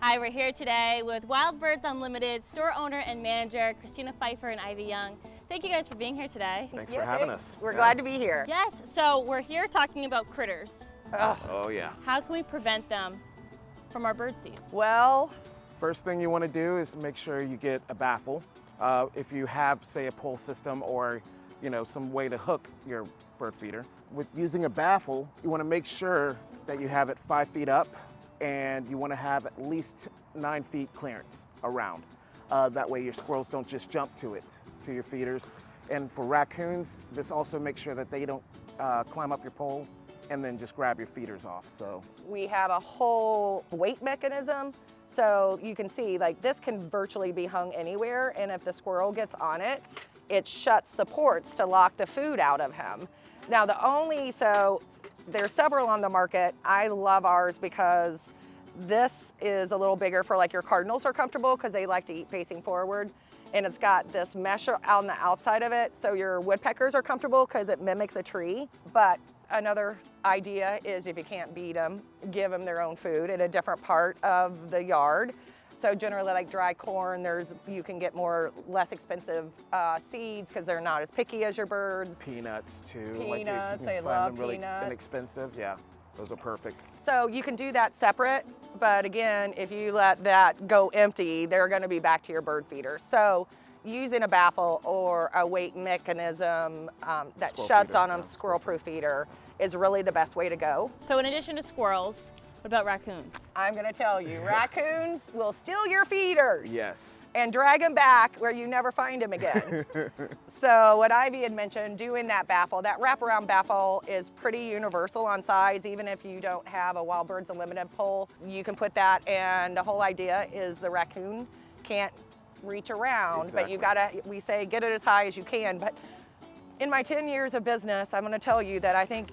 Hi, we're here today with Wild Birds Unlimited store owner and manager Christina Pfeiffer and Ivy Young. Thank you guys for being here today. Thanks for having us. We're glad to be here. Yes, so we're here talking about critters. Oh yeah. How can we prevent them from our bird seed? Well, First thing you want to do is make sure you get a baffle. If you have, say, a pole system or some way to hook your bird feeder. With using a baffle, you want to make sure that you have it 5 feet up, and you want to have at least 9 feet clearance around. That way your squirrels don't just jump to your feeders. And for raccoons, this also makes sure that they don't climb up your pole and then just grab your feeders off. So we have a whole weight mechanism. So you can see, like, this can virtually be hung anywhere, and if the squirrel gets on it, it shuts the ports to lock the food out of him. Now there's several on the market. I love ours because this is a little bigger for, like, your cardinals are comfortable because they like to eat facing forward. And it's got this mesh on the outside of it, so your woodpeckers are comfortable because it mimics a tree. But another idea is, if you can't beat them, give them their own food in a different part of the yard. So generally, like dry corn, you can get less expensive seeds because they're not as picky as your birds. peanuts too. Peanuts, like they if you can love find them really peanuts. inexpensive, yeah, those are perfect. So you can do that separate, but again, if you let that go empty, they're going to be back to your bird feeder. So using a baffle or a weight mechanism that Squirrel shuts feeder, on them, yeah. squirrel-proof feeder, is really the best way to go. So in addition to squirrels, what about raccoons? I'm going to tell you, raccoons will steal your feeders. Yes. And drag them back where you never find them again. So what Ivy had mentioned, doing that baffle, that wraparound baffle is pretty universal on size. Even if you don't have a Wild Birds Unlimited pole, you can put that, and the whole idea is the raccoon can't reach around, Exactly. but we say get it as high as you can. But in my 10 years of business, I'm going to tell you that I think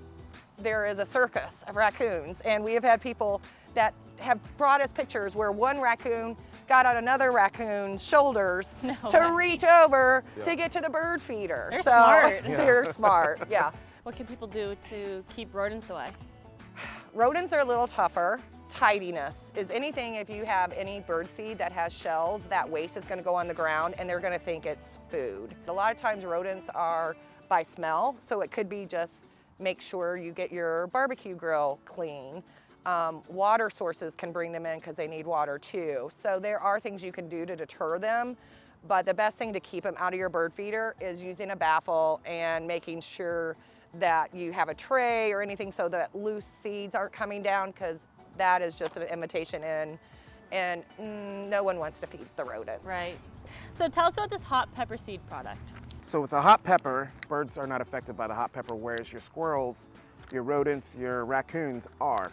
there is a circus of raccoons, and we have had people that have brought us pictures where one raccoon got on another raccoon's shoulders to reach over to get to the bird feeder. They're smart. They're smart, yeah. What can people do to keep rodents away? Rodents are a little tougher. Tidiness is anything. If you have any bird seed that has shells, that waste is going to go on the ground and they're going to think it's food. A lot of times rodents are by smell, so it could be just make sure you get your barbecue grill clean. Water sources can bring them in because they need water too. So there are things you can do to deter them, but the best thing to keep them out of your bird feeder is using a baffle and making sure that you have a tray or anything so that loose seeds aren't coming down, because that is just an invitation in, and no one wants to feed the rodents. Right. So tell us about this hot pepper seed product. So with the hot pepper, birds are not affected by the hot pepper, whereas your squirrels, your rodents, your raccoons are.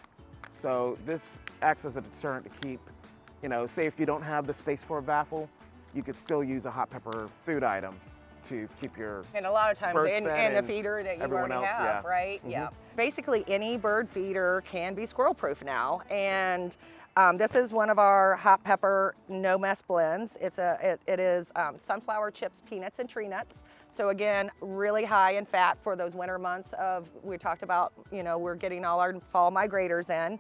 So this acts as a deterrent to keep, say if you don't have the space for a baffle, you could still use a hot pepper food item to keep your And a lot of times birds in fed the and feeder that you everyone already else, have, yeah. right? Mm-hmm. Yeah. Basically any bird feeder can be squirrel proof now. And this is one of our hot pepper no mess blends. It is sunflower chips, peanuts, and tree nuts. So again, really high in fat for those winter months we talked about, we're getting all our fall migrators in.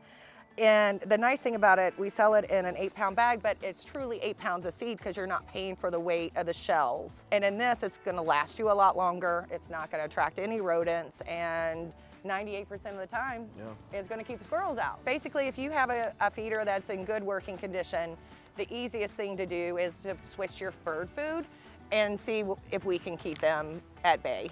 And the nice thing about it, we sell it in an 8-pound bag, but it's truly 8 pounds of seed because you're not paying for the weight of the shells. And in this, it's going to last you a lot longer. It's not going to attract any rodents, and 98% of the time is going to keep the squirrels out. Basically, if you have a feeder that's in good working condition, the easiest thing to do is to switch your bird food and see if we can keep them at bay.